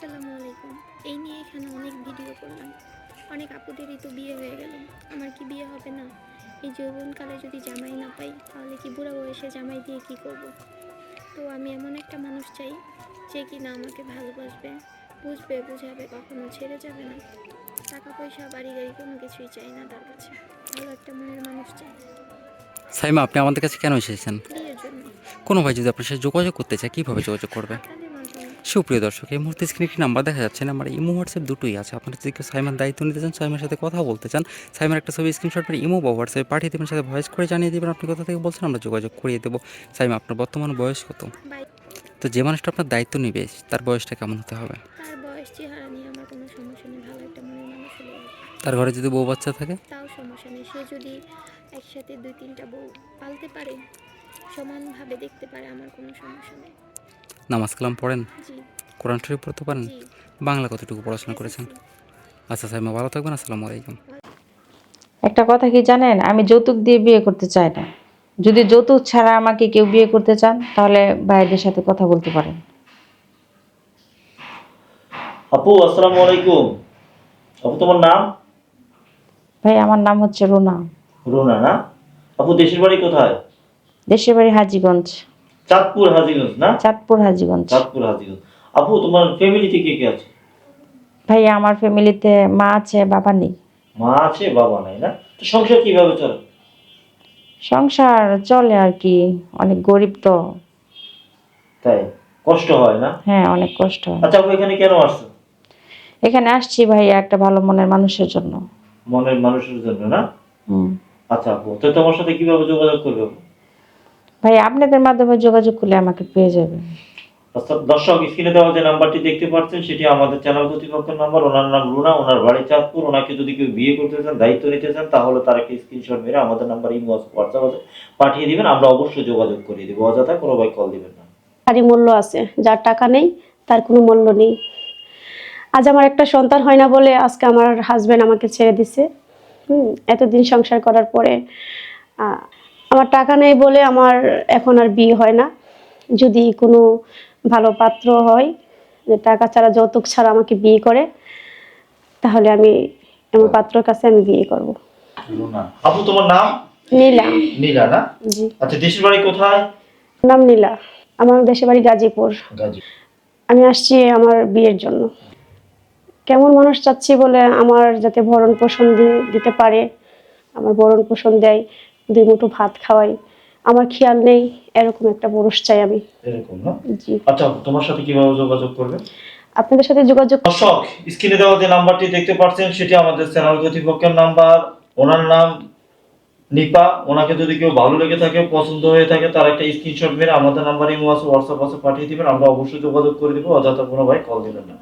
আসসালামু আলাইকুম। এই নিয়ে এখানে অনেক ভিডিও করলাম, অনেক আপুদেরই তো বিয়ে হয়ে গেল। আমার কি বিয়ে হবে না? এই যৌবনকালে যদি জামাই না পাই তাহলে কি বুড়া বয়সে জামাই দিয়ে কি করব? তো আমি এমন একটা মানুষ চাই যে কি না আমাকে ভালোবাসবে, বুঝবে, বুঝাবে, কখনো ছেড়ে যাবে না। টাকা পয়সা বাড়ি গাড়ি কোনো কিছুই চাই না তার কাছে, ভালো একটা মনের মানুষ চাই। সাইমা, আপনি আমাদের কাছে কেন এসেছেন? বিয়ের জন্য। কোনো ভাই যদি আপনার সাথে যোগাযোগ করতে চায়, কীভাবে যোগাযোগ করবে? আপনাদের মাধ্যমে। সুপ্রিয় দর্শক, এই মুহূর্তে স্ক্রিনে একটি নাম্বার দেখা যাচ্ছে না, আমার ইমো হোয়াটসঅ্যাপ দুটোই আছে। আপনারা যদি কেউ সাইমার দায়িত্ব নিতে চান, সাইমার সাথে কথা বলতে চান, সাইমার একটা ছবি স্ক্রিনশট করে ইমো বা হোয়াটসঅ্যাপে পাঠিয়ে দেবেন, সাথে ভয়েস করে জানিয়ে দেবেন আপনি কোথা থেকে বলছেন, আমরা যোগাযোগ করিয়ে দেবো। সাইমা, আপনার বর্তমান বয়স কত? বাই। তো যে মানুষটা আপনার দায়িত্ব নেবে তার বয়সটা কেমন হতে হবে? তার বয়স চেহারা নিয়ে আমার কোনো সমস্যা নেই, ভালো একটা মনের মানুষ হলে তার ঘরে যদি বউ বাচ্চা থাকে? তাও সমস্যা নেই। সে যদি একসাথে 2-3টা বউ পালতে পারে, সমানভাবে দেখতে পারে, আমার কোনো সমস্যা নেই। নামাজ কালাম পড়েন? জি। কোরআন শরীফ পড়তে পারেন? জি। বাংলা কতটুকু পড়াশোনা করেছেন? এসএসসি। আচ্ছা সাইমা, ভালো থাকবেন। আসসালামু আলাইকুম। একটা কথা কি জানেন, আমি যৌতুক দিয়ে বিয়ে করতে চাই না। যদি যৌতুক ছাড়া আমাকে কেউ বিয়ে করতে চান তাহলে ভাইদের সাথে কথা বলতে পারেন। আপু আসসালামু আলাইকুম। আপু তোমার নাম? ভাই আমার নাম হচ্ছে রুনা। রুনা না? আপু দেশের বাড়ি কোথায়? দেশের বাড়ি হাজীগঞ্জ। চাঁদপুর হাজীগঞ্জ না? চাঁদপুর হাজীগঞ্জ। চাঁদপুর হাজীগঞ্জ। আপু তোমার ফ্যামিলিতে কে কে আছে? ভাই আমার ফ্যামিলিতে মা আছে, বাবা নেই। মা আছে, বাবা নাই না? তো সংসার কিভাবে চলে? সংসার চলে আর কি, অনেক গরিব তো। তাই কষ্ট হয় না? হ্যাঁ, অনেক কষ্ট হয়। আচ্ছা আপু এখানে কেন আসছো? এখানে আসছি ভাই একটা ভালো মনের মানুষের জন্য। মনের মানুষের জন্য না? হুম। আচ্ছা আপু তো তোমার সাথে কিভাবে যোগাযোগ করবে আপু? ভাই আপনাদের মাধ্যমে যোগাযোগ করলে আমাকে পেয়ে যাবে। আচ্ছা দর্শক, স্ক্রিনে দেওয়া যে নাম্বারটি দেখতে পাচ্ছেন সেটি আমাদের চ্যানেল কর্তৃপক্ষের নাম্বার। ওনার নাম রুনা, ওনার বাড়ি চাঁদপুর। ওনাকে যদি কেউ বিয়ে করতে চান, দায়িত্ব নিতে চান, তাহলে তার একটা স্ক্রিনশট মেরে আমাদের নাম্বার ইমো হোয়াটসঅ্যাপে পাঠিয়ে দিবেন, আমরা অবশ্যই যোগাযোগ করিয়ে দেবো। অযথা কোনো ভাই কল দিবেন না। তারই মূল্য আছে, যার টাকা নেই তার কোনো মূল্য নেই। আজ আমার একটা সন্তান হয় না বলে আজকে আমার হাজব্যান্ড আমাকে ছেড়ে দিছে। এতদিন সংসার করার পরে আমার টাকা নেই বলে আমার এখন আর বিয়ে হয় না। যদি কোনো ভালো পাত্র হয় যে টাকা ছাড়া, যৌতুক ছাড়া আমাকে বিয়ে করে, তাহলে আমি এমন পাত্রের কাছে আমি বিয়ে করব। রুনা। আপু তোমার নাম? নীলা। নীলা না? জি। আচ্ছা দেশের বাড়ি কোথায়? নাম নীলা। আমার দেশের বাড়ি গাজীপুর। গাজী। আমি আসছি আমার বিয়ের জন্য। কেমন মানুষ চাচ্ছি বলে আমার যাতে ভরণ পোষণ দিতে পারে, আমার ভরণ পোষণ দেয়, 2 মুঠো ভাত খাওয়াই, আমার খেয়াল নেই, এরকম একটা পুরুষ চাই আমি। এরকম না? জি। আচ্ছা তোমার সাথে কিভাবে যোগাযোগ করবে? আপনাদের সাথে যোগাযোগ। দর্শক, স্ক্রিনে দেওয়া যে নাম্বারটি দেখতে পাচ্ছেন সেটি আমাদের চ্যানেল কর্তৃপক্ষের নাম্বার। ওনার নাম নিপা। ওনাকে যদি কেউ ভালো লেগে থাকে, পছন্দ হয়ে থাকে, তার একটা স্ক্রিনশট মেরে আমাদের নাম্বারে হোয়াটসঅ্যাপ পাঠিয়ে দিবেন, আমরা অবশ্যই যোগাযোগ করে দেবো। অযথা কোনো ভাই কল দিবেন না।